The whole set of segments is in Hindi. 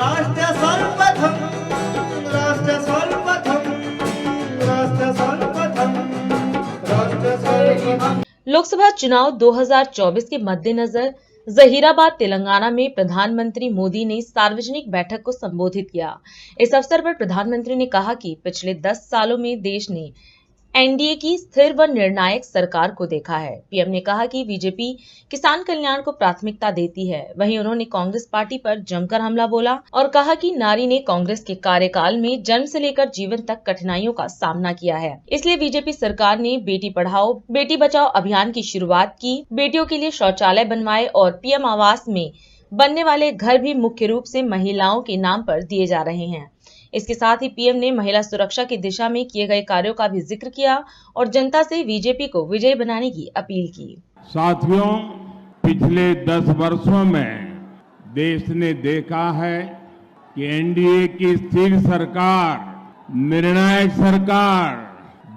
राष्ट्र सर्वप्रथम राष्ट्र सर्वप्रथम राष्ट्र सर्वप्रथम राष्ट्र सर्वप्रथम। लोकसभा चुनाव 2024 के मद्देनजर जहीराबाद तेलंगाना में प्रधानमंत्री मोदी ने सार्वजनिक बैठक को संबोधित किया। इस अवसर पर प्रधानमंत्री ने कहा कि पिछले 10 सालों में देश ने एनडीए की स्थिर व निर्णायक सरकार को देखा है। पीएम ने कहा कि बीजेपी किसान कल्याण को प्राथमिकता देती है। वहीं उन्होंने कांग्रेस पार्टी पर जमकर हमला बोला और कहा कि नारी ने कांग्रेस के कार्यकाल में जन्म से लेकर जीवन तक कठिनाइयों का सामना किया है, इसलिए बीजेपी सरकार ने बेटी पढ़ाओ बेटी बचाओ अभियान की शुरुआत की, बेटियों के लिए शौचालय बनवाए और पीएम आवास में बनने वाले घर भी मुख्य रूप से महिलाओं के नाम पर दिए जा रहे हैं। इसके साथ ही पीएम ने महिला सुरक्षा की दिशा में किए गए कार्यों का भी जिक्र किया और जनता से बीजेपी को विजयी बनाने की अपील की। साथियों, पिछले 10 वर्षों में देश ने देखा है कि एनडीए की स्थिर सरकार, निर्णायक सरकार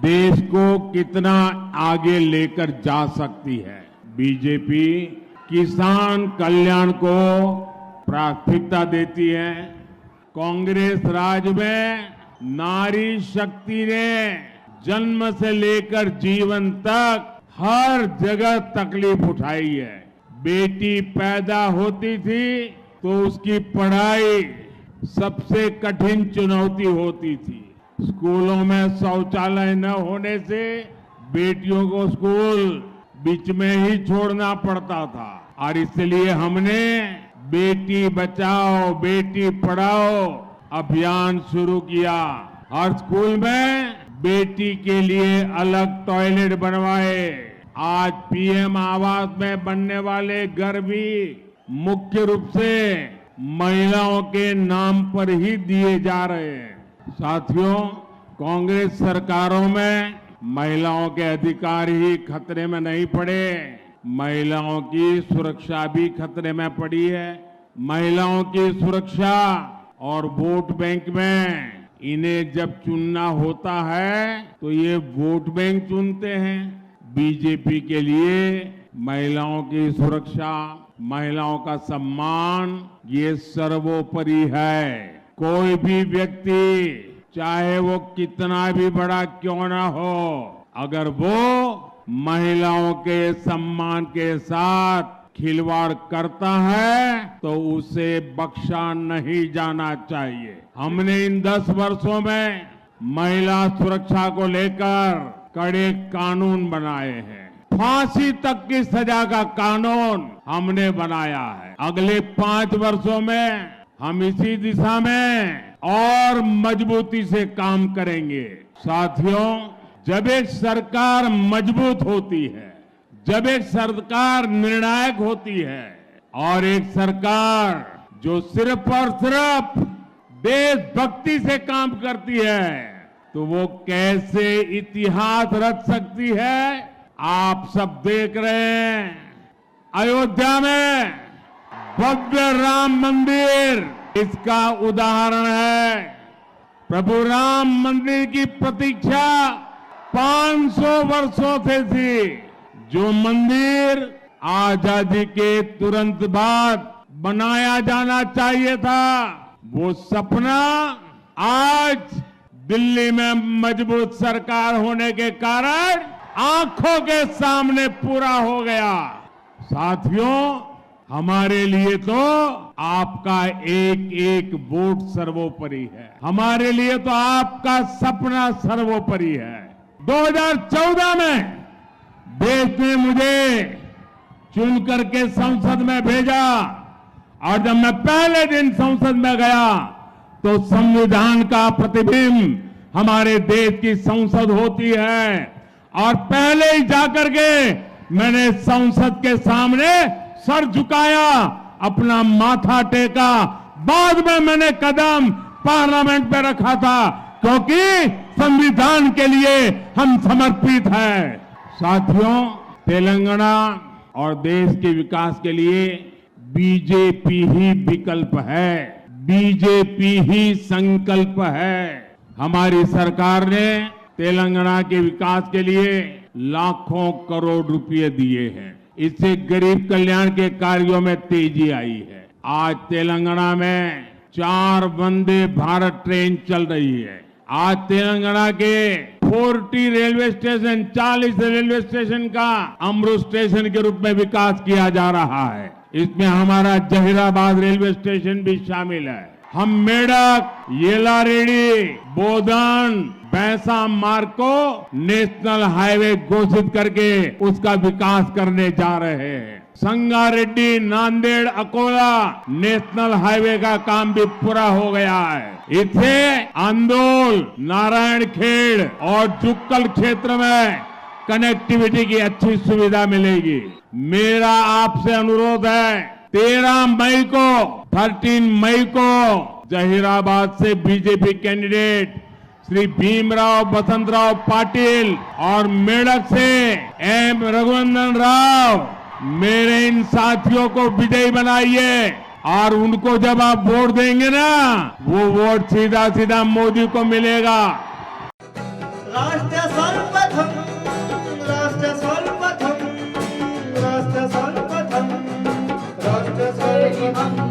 देश को कितना आगे लेकर जा सकती है। बीजेपी किसान कल्याण को प्राथमिकता देती है। कांग्रेस राज में नारी शक्ति ने जन्म से लेकर जीवन तक हर जगह तकलीफ उठाई है। बेटी पैदा होती थी तो उसकी पढ़ाई सबसे कठिन चुनौती होती थी। स्कूलों में शौचालय न होने से बेटियों को स्कूल बीच में ही छोड़ना पड़ता था और इसलिए हमने बेटी बचाओ बेटी पढ़ाओ अभियान शुरू किया। हर स्कूल में बेटी के लिए अलग टॉयलेट बनवाए। आज पीएम आवास में बनने वाले घर भी मुख्य रूप से महिलाओं के नाम पर ही दिए जा रहे हैं। साथियों, कांग्रेस सरकारों में महिलाओं के अधिकार ही खतरे में नहीं पड़े, महिलाओं की सुरक्षा भी खतरे में पड़ी है। महिलाओं की सुरक्षा और वोट बैंक में इन्हें जब चुनना होता है तो ये वोट बैंक चुनते हैं। बीजेपी के लिए महिलाओं की सुरक्षा, महिलाओं का सम्मान ये सर्वोपरि है। कोई भी व्यक्ति चाहे वो कितना भी बड़ा क्यों ना हो, अगर वो महिलाओं के सम्मान के साथ खिलवाड़ करता है तो उसे बख्शा नहीं जाना चाहिए। हमने इन 10 वर्षों में महिला सुरक्षा को लेकर कड़े कानून बनाए हैं। फांसी तक की सजा का कानून हमने बनाया है। अगले 5 वर्षों में हम इसी दिशा में और मजबूती से काम करेंगे। साथियों, जब एक सरकार मजबूत होती है, जब एक सरकार निर्णायक होती है और एक सरकार जो सिर्फ और सिर्फ देशभक्ति से काम करती है, तो वो कैसे इतिहास रच सकती है, आप सब देख रहे हैं। अयोध्या में भव्य राम मंदिर इसका उदाहरण है। प्रभु राम मंदिर की प्रतीक्षा 500 वर्षों से थी। जो मंदिर आजादी के तुरंत बाद बनाया जाना चाहिए था, वो सपना आज दिल्ली में मजबूत सरकार होने के कारण आंखों के सामने पूरा हो गया। साथियों, हमारे लिए तो आपका एक एक वोट सर्वोपरि है। हमारे लिए तो आपका सपना सर्वोपरि है। 2014 में देश ने मुझे चुन करके संसद में भेजा और जब मैं पहले दिन संसद में गया तो संविधान का प्रतिबिंब हमारे देश की संसद होती है और पहले ही जाकर के मैंने संसद के सामने सर झुकाया, अपना माथा टेका। बाद में मैंने कदम पार्लियामेंट पे रखा था क्योंकि संविधान के लिए हम समर्पित हैं। साथियों, तेलंगाना और देश के विकास के लिए बीजेपी ही विकल्प है, बीजेपी ही संकल्प है। हमारी सरकार ने तेलंगाना के विकास के लिए लाखों करोड़ रुपए दिए हैं। इससे गरीब कल्याण के कार्यों में तेजी आई है। आज तेलंगाना में 4 वंदे भारत ट्रेन चल रही है। आज तेलंगाना के 40 रेलवे स्टेशन, 40 रेलवे स्टेशन का अमृत स्टेशन के रूप में विकास किया जा रहा है। इसमें हमारा जहीराबाद रेलवे स्टेशन भी शामिल है। हम मेडक, येलारेडी, बोधन, भैंसा मार्ग को नेशनल हाईवे घोषित करके उसका विकास करने जा रहे हैं। संगारेड्डी, नांदेड़, अकोला नेशनल हाईवे का काम भी पूरा हो गया है। इसे अंदोल, नारायणखेड़ और जुक्कल क्षेत्र में कनेक्टिविटी की अच्छी सुविधा मिलेगी। मेरा आपसे अनुरोध है, 13 मई को जहीराबाद से बीजेपी कैंडिडेट श्री भीमराव बसंतराव पाटिल और मेडक से एम रघुनंदन राव, मेरे इन साथियों को विजयी बनाइए और उनको जब आप वोट देंगे ना, वो वोट सीधा सीधा मोदी को मिलेगा। राष्ट्र सर्वप्रथम, राष्ट्र सर्वप्रथम, राष्ट्र सर्वप्रथम, राष्ट्र सर्वप्रथम।